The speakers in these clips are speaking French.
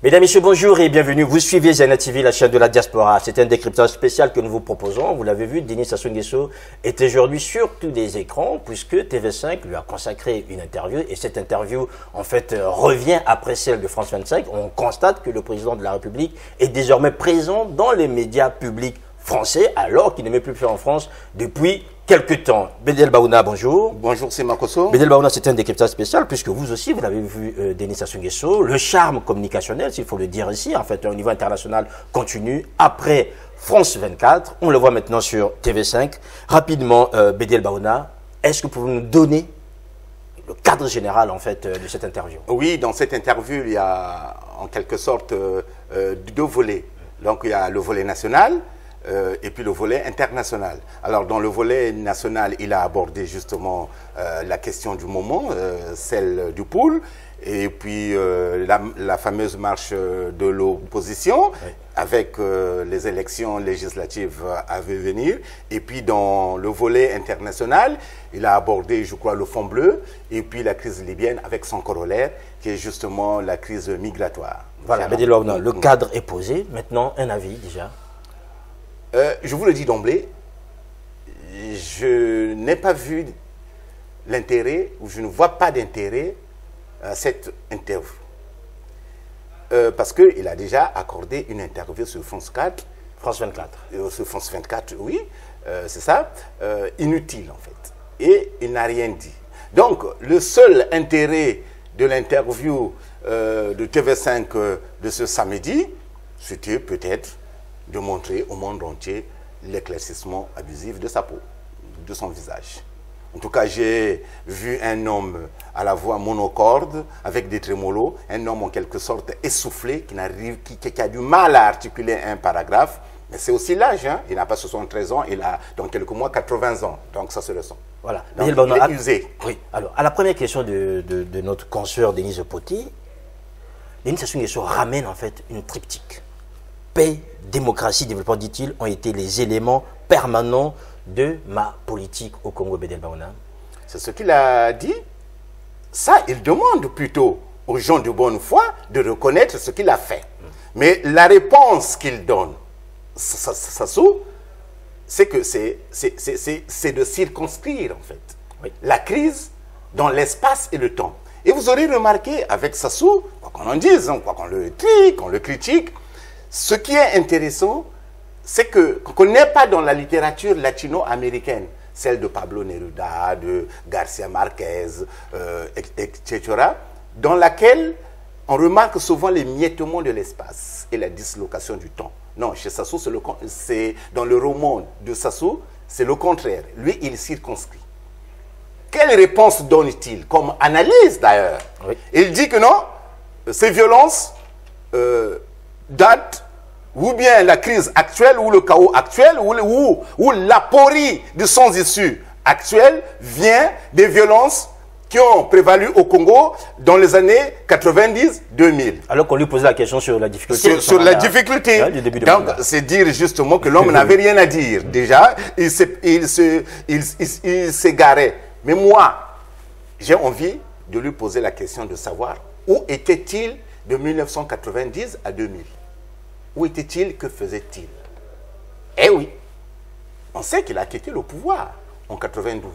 Mesdames, Messieurs, bonjour et bienvenue. Vous suivez Zena TV, la chaîne de la diaspora. C'est un décryptage spécial que nous vous proposons. Vous l'avez vu, Denis Sassou Nguesso est aujourd'hui sur tous les écrans puisque TV5 lui a consacré une interview et cette interview, en fait, revient après celle de France 25. On constate que le président de la République est désormais présent dans les médias publics français alors qu'il n'est même plus fait en France depuis quelques temps. Bédel Baouna, bonjour. Bonjour, c'est Makosso. Bédel Baouna, c'est un décryptage spécial puisque vous aussi, vous l'avez vu, Denis Sassou Nguesso, le charme communicationnel, s'il faut le dire ici, en fait, au niveau international, continue après France 24. On le voit maintenant sur TV5. Rapidement, Bédel Baouna, est-ce que vous pouvez nous donner le cadre général, en fait, de cette interview? Oui, dans cette interview, il y a en quelque sorte deux volets. Donc, il y a le volet national, et puis le volet international. Alors, dans le volet national, il a abordé justement la question du moment, celle du pool, et puis la fameuse marche de l'opposition, oui, avec les élections législatives à venir. Et puis, dans le volet international, il a abordé, je crois, le fond bleu, et puis la crise libyenne avec son corollaire, qui est justement la crise migratoire. Voilà, le cadre est posé. Maintenant, un avis déjà. Je vous le dis d'emblée, je n'ai pas vu l'intérêt, ou je ne vois pas d'intérêt à cette interview. Parce qu'il a déjà accordé une interview sur France 4. France 24. Sur France 24, oui, c'est ça, inutile en fait. Et il n'a rien dit. Donc, le seul intérêt de l'interview de TV5 de ce samedi, c'était peut-être de montrer au monde entier l'éclaircissement abusif de sa peau, de son visage. En tout cas, j'ai vu un homme à la voix monocorde, avec des trémolos, un homme en quelque sorte essoufflé, qui a du mal à articuler un paragraphe. Mais c'est aussi l'âge, hein? Il n'a pas 73 ans, il a dans quelques mois 80 ans. Donc ça se ressent. Voilà. Donc, il est usé. Oui. Alors, à la première question de notre consoeur Denise Poti, Denis Sassou Nguesso ramène en fait une triptyque. Paix, démocratie, développement, dit-il, ont été les éléments permanents de ma politique au Congo. Bédel Baouna. C'est ce qu'il a dit. Ça, il demande plutôt aux gens de bonne foi de reconnaître ce qu'il a fait. Mais la réponse qu'il donne, Sassou, c'est que c'est de circonscrire, en fait, oui, la crise dans l'espace et le temps. Et vous aurez remarqué, avec Sassou, quoi qu'on en dise, hein, quoi qu'on le trie, qu'on le critique, ce qui est intéressant, c'est qu'on n'est pas dans la littérature latino-américaine, celle de Pablo Neruda, de Garcia Marquez, etc., dans laquelle on remarque souvent les miettements de l'espace et la dislocation du temps. Non, chez Sassou, c'est dans le roman de Sassou, c'est le contraire. Lui, il circonscrit. Quelle réponse donne-t-il comme analyse d'ailleurs? Oui. Il dit que non, ces violences datent ou bien la crise actuelle ou le chaos actuel ou l'aporie de sans issue actuelle vient des violences qui ont prévalu au Congo dans les années 90-2000. Alors qu'on lui posait la question sur la difficulté. Sur la difficulté. Ouais, donc, c'est dire justement que l'homme n'avait rien à dire. Déjà, il s'égarait. Mais moi, j'ai envie de lui poser la question de savoir où était-il de 1990 à 2000. Où était-il? Que faisait-il? Eh oui, on sait qu'il a quitté le pouvoir en 92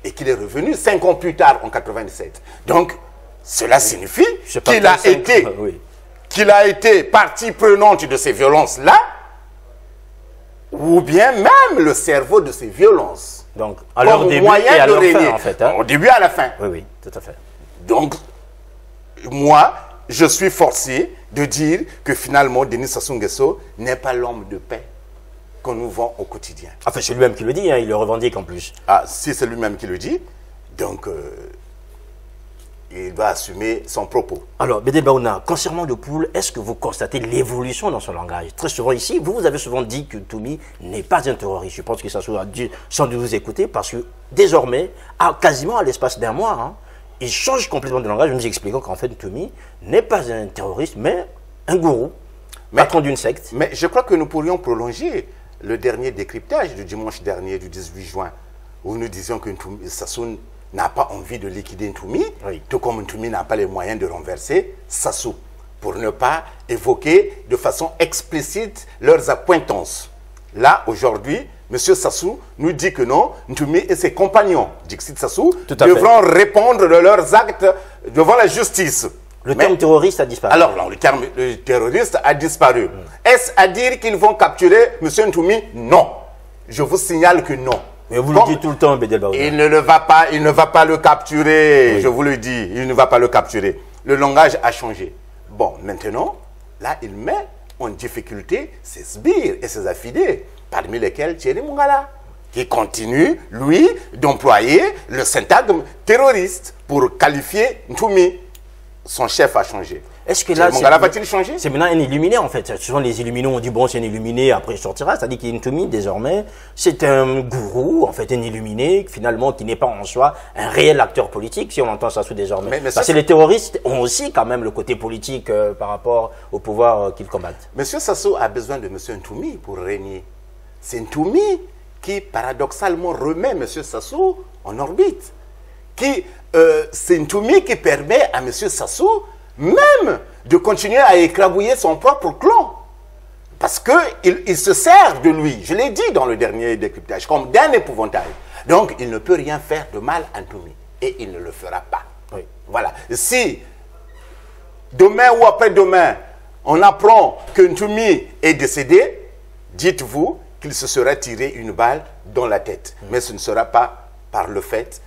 et qu'il est revenu 5 ans plus tard en 97. Donc, cela signifie qu'il a été partie prenante de ces violences-là, ou bien même le cerveau de ces violences. Donc, à leur début et à leur fin, en fait. Hein? Au début et à la fin. Oui, oui, tout à fait. Donc, moi, je suis forcé de dire que finalement, Denis Sassou Nguesso n'est pas l'homme de paix qu'on nous vend au quotidien. Enfin, c'est lui-même qui le dit, hein, il le revendique en plus. Ah, si c'est lui-même qui le dit, donc il va assumer son propos. Alors, Bédel Baouna, concernant le pool, est-ce que vous constatez l'évolution dans son langage? Très souvent ici, vous avez souvent dit que Toumi n'est pas un terroriste. Je pense que Sassou a dû sans doute vous écouter parce que désormais, quasiment à l'espace d'un mois, hein, il change complètement de langage, nous expliquant qu'en fait, Toumi n'est pas un terroriste, mais un gourou, patron d'une secte. Mais je crois que nous pourrions prolonger le dernier décryptage du dimanche dernier, du 18 juin, où nous disions que Sassou n'a pas envie de liquider Ntoumi, oui, tout comme Ntoumi n'a pas les moyens de renverser Sassou. pour ne pas évoquer de façon explicite leurs accointances. Là, aujourd'hui, M. Sassou nous dit que non, Ntumi et ses compagnons, Dixit Sassou, devront répondre de leurs actes devant la justice. Le terme terroriste a disparu. Alors, non, le terme terroriste a disparu. Est-ce à dire qu'ils vont capturer M. Ntumi? Non. Je vous signale que non. Mais vous le dites tout le temps, Bédel Baouna. Il ne va pas le capturer. Oui. Je vous le dis, il ne va pas le capturer. Le langage a changé. Bon, maintenant, là, il met en difficulté ses sbires et ses affidés, parmi lesquels Thierry Mungala, qui continue, lui, d'employer le syntagme terroriste pour qualifier Ntumi. Son chef a changé. Est-ce que là, Mungala va-t-il changer? C'est maintenant un illuminé, en fait. Souvent, les illuminés ont dit, bon, c'est un illuminé, après il sortira. C'est-à-dire qu'Ntumi, désormais, c'est un gourou, en fait, un illuminé, finalement, qui n'est pas en soi un réel acteur politique, si on entend ça sous désormais. Parce que les terroristes ont aussi, quand même, le côté politique par rapport au pouvoir qu'ils combattent. Monsieur Sassou a besoin de monsieur Ntumi pour régner. C'est Ntumi qui, paradoxalement, remet monsieur Sassou en orbite. C'est Ntumi qui permet à monsieur Sassou même de continuer à écrabouiller son propre clan. Parce qu'il se sert de lui, je l'ai dit dans le dernier décryptage, comme d'un épouvantail. Donc, il ne peut rien faire de mal à Ntumi. Et il ne le fera pas. Oui. Voilà. Si, demain ou après-demain, on apprend que Ntumi est décédé, dites-vous qu'il se sera tiré une balle dans la tête. Mais ce ne sera pas par le fait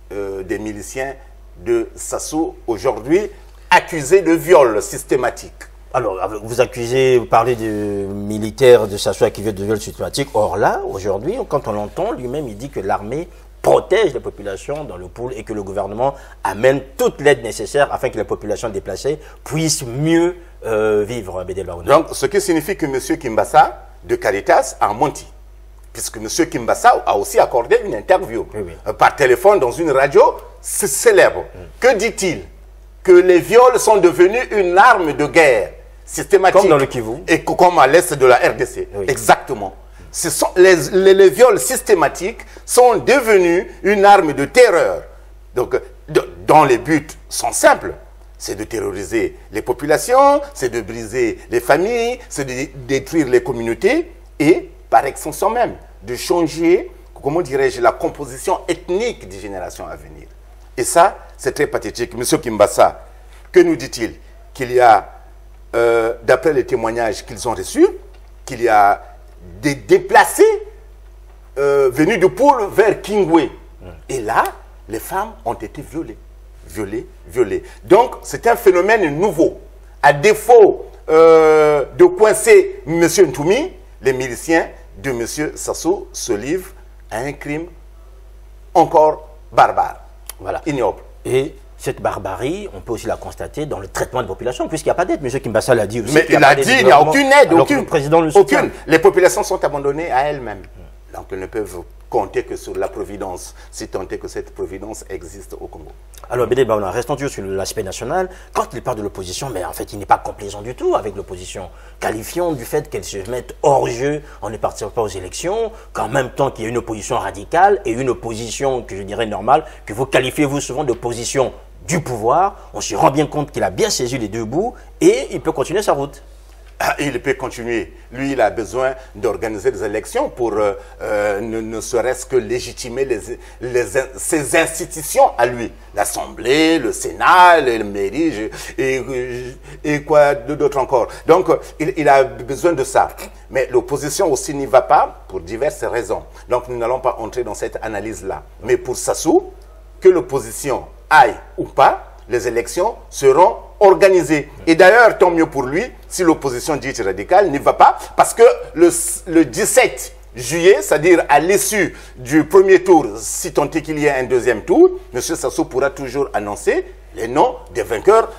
des miliciens de Sassou, aujourd'hui, accusé de viol systématique. Alors, vous parlez de militaires de Sassou accusés de viol systématique. Or là, aujourd'hui, quand on l'entend, lui-même, il dit que l'armée protège les populations dans le pool et que le gouvernement amène toute l'aide nécessaire afin que les populations déplacées puissent mieux vivre. Donc, ce qui signifie que M. Kimbassa de Caritas a menti. Puisque M. Kimbassa a aussi accordé une interview par téléphone dans une radio célèbre. Que dit-il? Que les viols sont devenus une arme de guerre systématique. Comme dans le Kivu. Et comme à l'est de la RDC. Oui. Exactement. Ce sont les viols systématiques sont devenus une arme de terreur. Donc, dont les buts sont simples. C'est de terroriser les populations, c'est de briser les familles, c'est de détruire les communautés et, par extension même, de changer, comment dirais-je, la composition ethnique des générations à venir. Et ça, c'est très pathétique. Monsieur Kimbassa, que nous dit-il? Qu'il y a, d'après les témoignages qu'ils ont reçus, qu'il y a des déplacés venus de Poul vers Kingwe. Et là, les femmes ont été violées. Donc, c'est un phénomène nouveau. À défaut de coincer M. Ntumi, les miliciens de M. Sassou se livrent à un crime encore barbare. Voilà, ignoble. Et cette barbarie, on peut aussi la constater dans le traitement de la population, puisqu'il n'y a pas d'aide. M. Kimbassa l'a dit aussi. Mais il a dit qu'il n'y a aucune aide, aucune. Le président le soutient. Aucune. Les populations sont abandonnées à elles-mêmes. Donc, elles ne peuvent compter que sur la providence, si tant est que cette providence existe au Congo. Alors, Bédel Baouna, restons toujours sur l'aspect national. Quand il parle de l'opposition, mais en fait, il n'est pas complaisant du tout avec l'opposition. Qualifiant du fait qu'elle se mette hors jeu en ne participant pas aux élections, qu'en même temps qu'il y a une opposition radicale et une opposition que je dirais normale, que vous qualifiez vous souvent d'opposition du pouvoir, on se rend bien compte qu'il a bien saisi les deux bouts et il peut continuer sa route. Il peut continuer. Lui, il a besoin d'organiser des élections pour ne serait-ce que légitimer ses institutions à lui. L'Assemblée, le Sénat, le mairie et quoi d'autre encore. Donc, il a besoin de ça. Mais l'opposition aussi n'y va pas pour diverses raisons. Donc, nous n'allons pas entrer dans cette analyse-là. Mais pour Sassou, que l'opposition aille ou pas, les élections seront organisées. Et d'ailleurs, tant mieux pour lui, si l'opposition dite radicale n'y va pas, parce que le 17 juillet, c'est-à-dire à l'issue du premier tour, si tant est qu'il y ait un deuxième tour, M. Sassou pourra toujours annoncer les noms des vainqueurs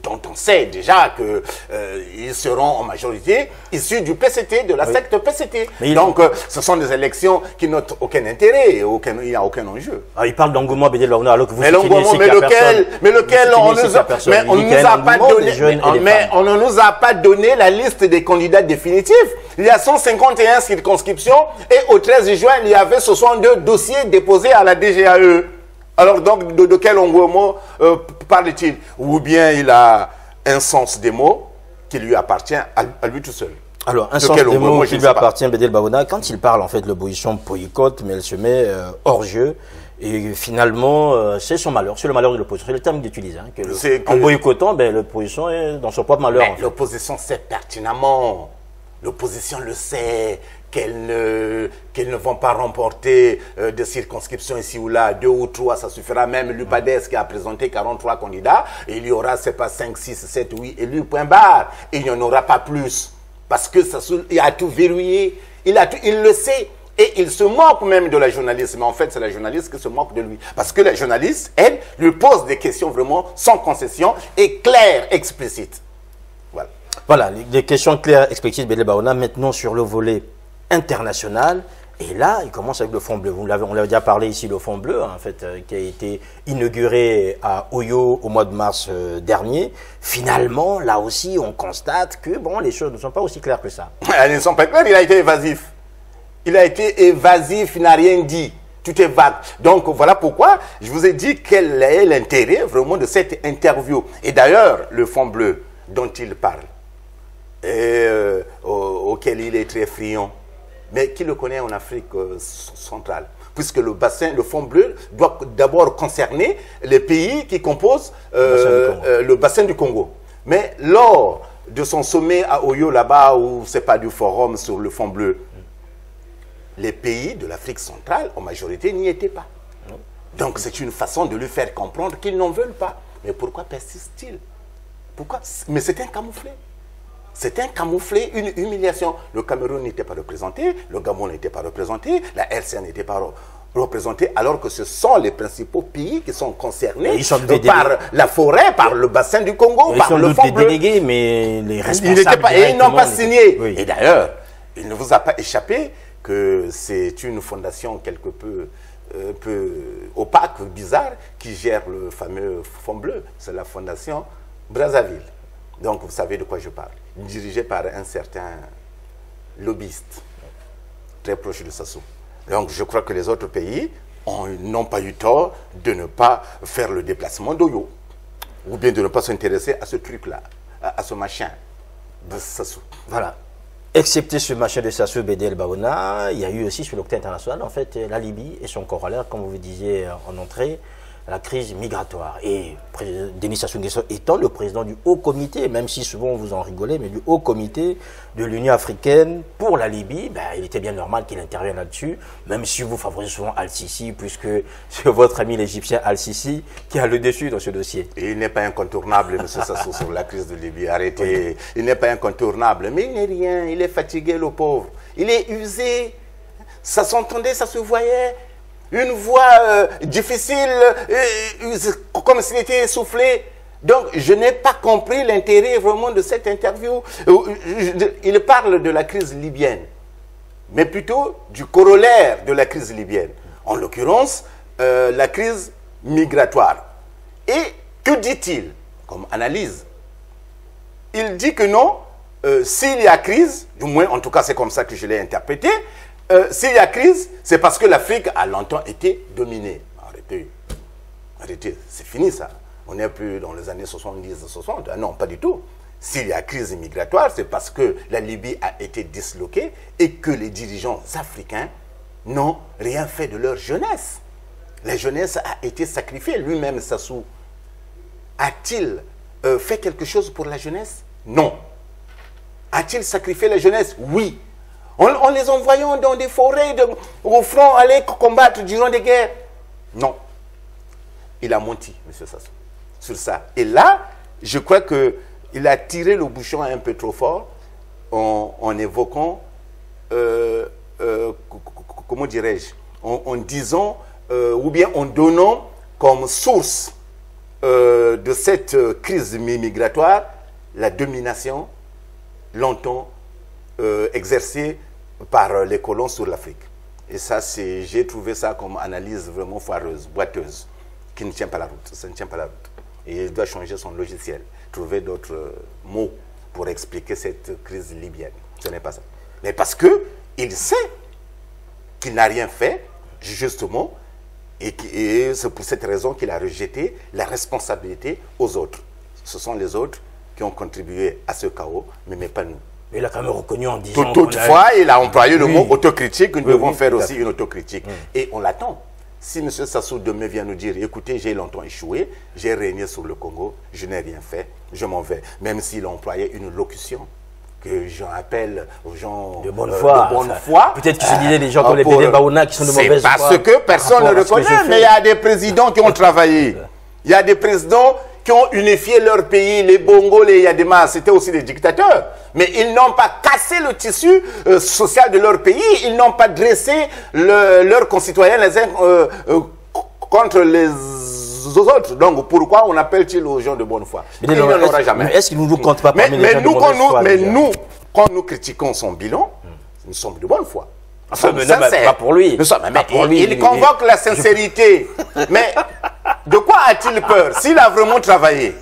dont on sait déjà qu'ils seront en majorité issus du PCT, de la secte PCT. Donc, ce sont des élections qui n'ont aucun intérêt, il n'y a aucun enjeu. Ah, il parle d'engouement, Bédel Baouna, alors que vous on ne nous a pas donné la liste des candidats définitifs. Il y a 151 circonscriptions et au 13 juin, il y avait 62 dossiers déposés à la DGAE. Alors donc, de quel engouement parle-t-il? Ou bien il a un sens des mots qui lui appartient à lui tout seul. Alors, un sens des mots qui lui appartient, Bédel Baouna, quand il parle, en fait, l'opposition boycotte, mais elle se met hors jeu. Et finalement, c'est son malheur, c'est le malheur de l'opposition. C'est le terme qu'il utilise. Hein, en boycottant, ben, l'opposition est dans son propre malheur. En fait. L'opposition sait pertinemment. L'opposition le sait qu'elles ne vont pas remporter des circonscriptions ici ou là, 2 ou 3, ça suffira. Même l'UPADES qui a présenté 43 candidats, et il y aura, c'est pas 5, 6, 7, 8 élus, point barre. Et il n'y en aura pas plus. Parce que il a tout verrouillé. Il le sait. Et il se moque même de la journaliste. Mais en fait, c'est la journaliste qui se moque de lui. Parce que la journaliste, elle, lui pose des questions vraiment sans concession et claires, explicites. Voilà. Voilà, des questions claires, explicites, Bédel Baouna. Maintenant, sur le volet international. Et là, il commence avec le Front Bleu. On l'avait déjà parlé ici, le Front Bleu, en fait, qui a été inauguré à Oyo au mois de mars dernier. Finalement, là aussi, on constate que bon, les choses ne sont pas aussi claires que ça. Elles ne sont pas claires, il a été évasif. Il a été évasif, il n'a rien dit. Tout est vague. Donc, voilà pourquoi je vous ai dit quel est l'intérêt vraiment de cette interview. Et d'ailleurs, le Front Bleu dont il parle, et auquel il est très friand, mais qui le connaît en Afrique centrale, puisque le Front Bleu doit d'abord concerner les pays qui composent le bassin du Congo. Mais lors de son sommet à Oyo, là-bas, où c'est pas du forum sur le Front Bleu, les pays de l'Afrique centrale, en majorité, n'y étaient pas. Donc c'est une façon de lui faire comprendre qu'ils n'en veulent pas. Mais pourquoi persiste-t-il? Pourquoi? Mais c'est un camouflet. C'est un camouflet, une humiliation. Le Cameroun n'était pas représenté, le Gabon n'était pas représenté, la RCA n'était pas représentée, alors que ce sont les principaux pays qui sont concernés par la forêt, par le bassin du Congo, par le Front Bleu. Délégués, mais les responsables ils n'ont pas signé. Oui. Et d'ailleurs, il ne vous a pas échappé que c'est une fondation quelque peu opaque, bizarre, qui gère le fameux Front Bleu. C'est la fondation Brazzaville. Donc, vous savez de quoi je parle. Dirigé par un certain lobbyiste, très proche de Sassou. Donc, je crois que les autres pays n'ont pas eu tort de ne pas faire le déplacement d'Oyo. Ou bien de ne pas s'intéresser à ce truc-là, à ce machin de Sassou. Voilà. Excepté ce machin de Sassou Bédel Baouna, il y a eu aussi sur l'octet international, en fait, la Libye et son corollaire, comme vous disiez en entrée, la crise migratoire. Et Denis Sassou Nguesso étant le président du Haut Comité, même si souvent vous en rigolez, mais du Haut Comité de l'Union africaine pour la Libye, ben, il était bien normal qu'il intervienne là-dessus, même si vous favorisez souvent Al-Sisi, puisque c'est votre ami l'Égyptien Al-Sisi qui a le dessus dans ce dossier. Et il n'est pas incontournable, M. Sassou, sur la crise de Libye. Arrêtez. Oui. Il n'est pas incontournable, mais il n'est rien. Il est fatigué, le pauvre. Il est usé. Ça s'entendait, ça se voyait. Une voix difficile, comme s'il était essoufflé. Donc, je n'ai pas compris l'intérêt vraiment de cette interview. Il parle de la crise libyenne, mais plutôt du corollaire de la crise libyenne. En l'occurrence, la crise migratoire. Et que dit-il comme analyse? Il dit que non, s'il y a crise, du moins en tout cas c'est comme ça que je l'ai interprété, s'il y a crise, c'est parce que l'Afrique a longtemps été dominée. Arrêtez. Arrêtez. C'est fini ça. On n'est plus dans les années 70-60. Ah non, pas du tout. S'il y a crise migratoire, c'est parce que la Libye a été disloquée et que les dirigeants africains n'ont rien fait de leur jeunesse. La jeunesse a été sacrifiée. Lui-même, Sassou, a-t-il fait quelque chose pour la jeunesse? Non. A-t-il sacrifié la jeunesse? Oui. En les envoyant dans des forêts, au front, aller combattre durant des guerres. Non. Il a menti, M. Sassou, sur ça. Et là, je crois qu'il a tiré le bouchon un peu trop fort en évoquant, comment dirais-je, en disant, ou bien en donnant comme source de cette crise migratoire la domination longtemps exercée par les colons sur l'Afrique. Et ça, j'ai trouvé ça comme analyse vraiment foireuse, boiteuse, qui ne tient pas la route. Ça ne tient pas la route. Et il doit changer son logiciel, trouver d'autres mots pour expliquer cette crise libyenne. Ce n'est pas ça. Mais parce qu'il sait qu'il n'a rien fait, justement, et c'est pour cette raison qu'il a rejeté la responsabilité aux autres. Ce sont les autres qui ont contribué à ce chaos, mais pas nous. Mais il a quand même reconnu en disant... Toutefois, il a employé le mot autocritique. Nous devons faire aussi une autocritique. Et on l'attend. Si M. Sassou demain vient nous dire, écoutez, j'ai longtemps échoué, j'ai régné sur le Congo, je n'ai rien fait, je m'en vais. Même s'il a employé une locution que j'en appelle aux gens de bonne foi. Peut-être que c'est l'idée des gens comme les Bédé Baouna qui sont de mauvaise foi. C'est parce que personne ne le reconnaît, mais il y a des présidents qui ont travaillé. Il y a des présidents qui ont unifié leur pays, les Bongo, les Yadema, c'était aussi des dictateurs. Mais ils n'ont pas cassé le tissu social de leur pays, ils n'ont pas dressé leurs concitoyens les uns contre les autres. Donc pourquoi on appelle-t-il aux gens de bonne foi? Il n'en aura jamais. Est-ce qu'il ne nous compte pas parmi les gens de mauvaise foi? Mais nous, quand nous critiquons son bilan, nous sommes de bonne foi. Pas pour lui. Il convoque la sincérité. Mais de quoi a-t-il peur? S'il a vraiment travaillé,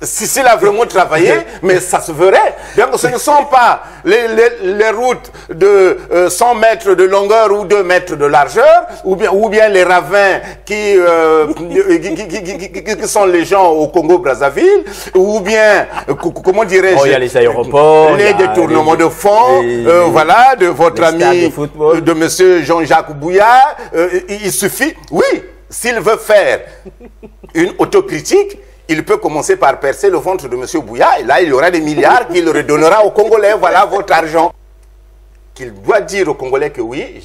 s'il a vraiment travaillé, mais ça se verrait. Donc ce ne sont pas les routes de 100 mètres de longueur ou 2 mètres de largeur, ou bien les ravins qui sont les gens au Congo-Brazzaville, ou bien, comment dirais-je, il y a les aéroports, les détournements de fonds, voilà, de votre ami, de monsieur Jean-Jacques Bouya. Il suffit, oui, s'il veut faire une autocritique, il peut commencer par percer le ventre de M. Bouya, et là, il y aura des milliards qu'il redonnera aux Congolais. Voilà votre argent. Qu'il doit dire aux Congolais que oui,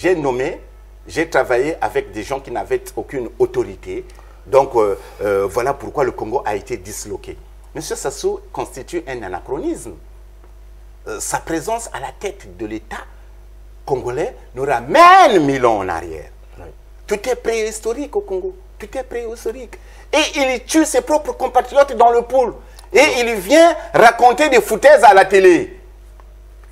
j'ai travaillé avec des gens qui n'avaient aucune autorité. Donc, voilà pourquoi le Congo a été disloqué. M. Sassou constitue un anachronisme. Sa présence à la tête de l'État congolais nous ramène 1000 ans en arrière. Oui. Tout est préhistorique au Congo. Tout est préhistorique. Et il tue ses propres compatriotes dans le pool. Et il vient raconter des foutaises à la télé.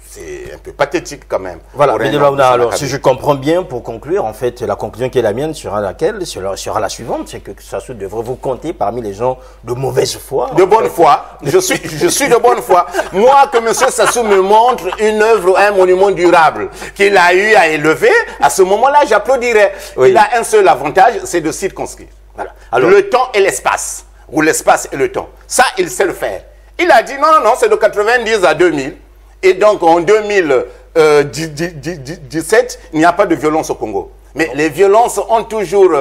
C'est un peu pathétique quand même. Voilà, mais alors si je comprends bien, pour conclure, en fait, la conclusion qui est la mienne sera laquelle? Sera la suivante, c'est que Sassou devrait vous compter parmi les gens de mauvaise foi. De bonne foi. Je suis de bonne foi. Moi, que M. Sassou me montre une œuvre, un monument durable qu'il a eu à élever, à ce moment-là, j'applaudirais. Oui. Il a un seul avantage, c'est de circonscrire. Voilà. Alors, le temps et l'espace, ou l'espace et le temps. Ça, il sait le faire. Il a dit non, c'est de 90 à 2000. Et donc, en 2017, il n'y a pas de violence au Congo. Mais les violences ont toujours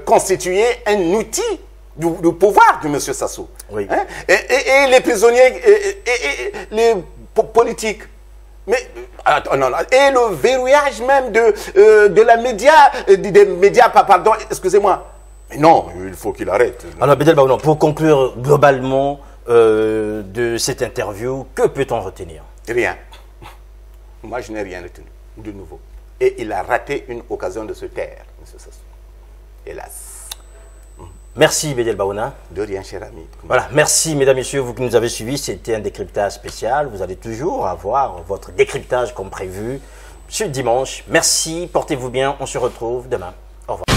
constitué un outil du pouvoir de M. Sassou. Oui. Hein? Et les prisonniers, et les politiques. Mais, non, et le verrouillage même de la média, des médias, pardon, excusez-moi. Mais non, il faut qu'il arrête. Alors, Bédel Baouna, pour conclure globalement de cette interview, que peut-on retenir? Rien. Moi, je n'ai rien retenu de nouveau. Et il a raté une occasion de se taire, M. Sassou. Hélas. Merci, Bédel Baouna. De rien, cher ami. Voilà, merci, mesdames, messieurs, vous qui nous avez suivis. C'était un décryptage spécial. Vous allez toujours avoir votre décryptage comme prévu ce dimanche. Merci, portez-vous bien. On se retrouve demain. Au revoir.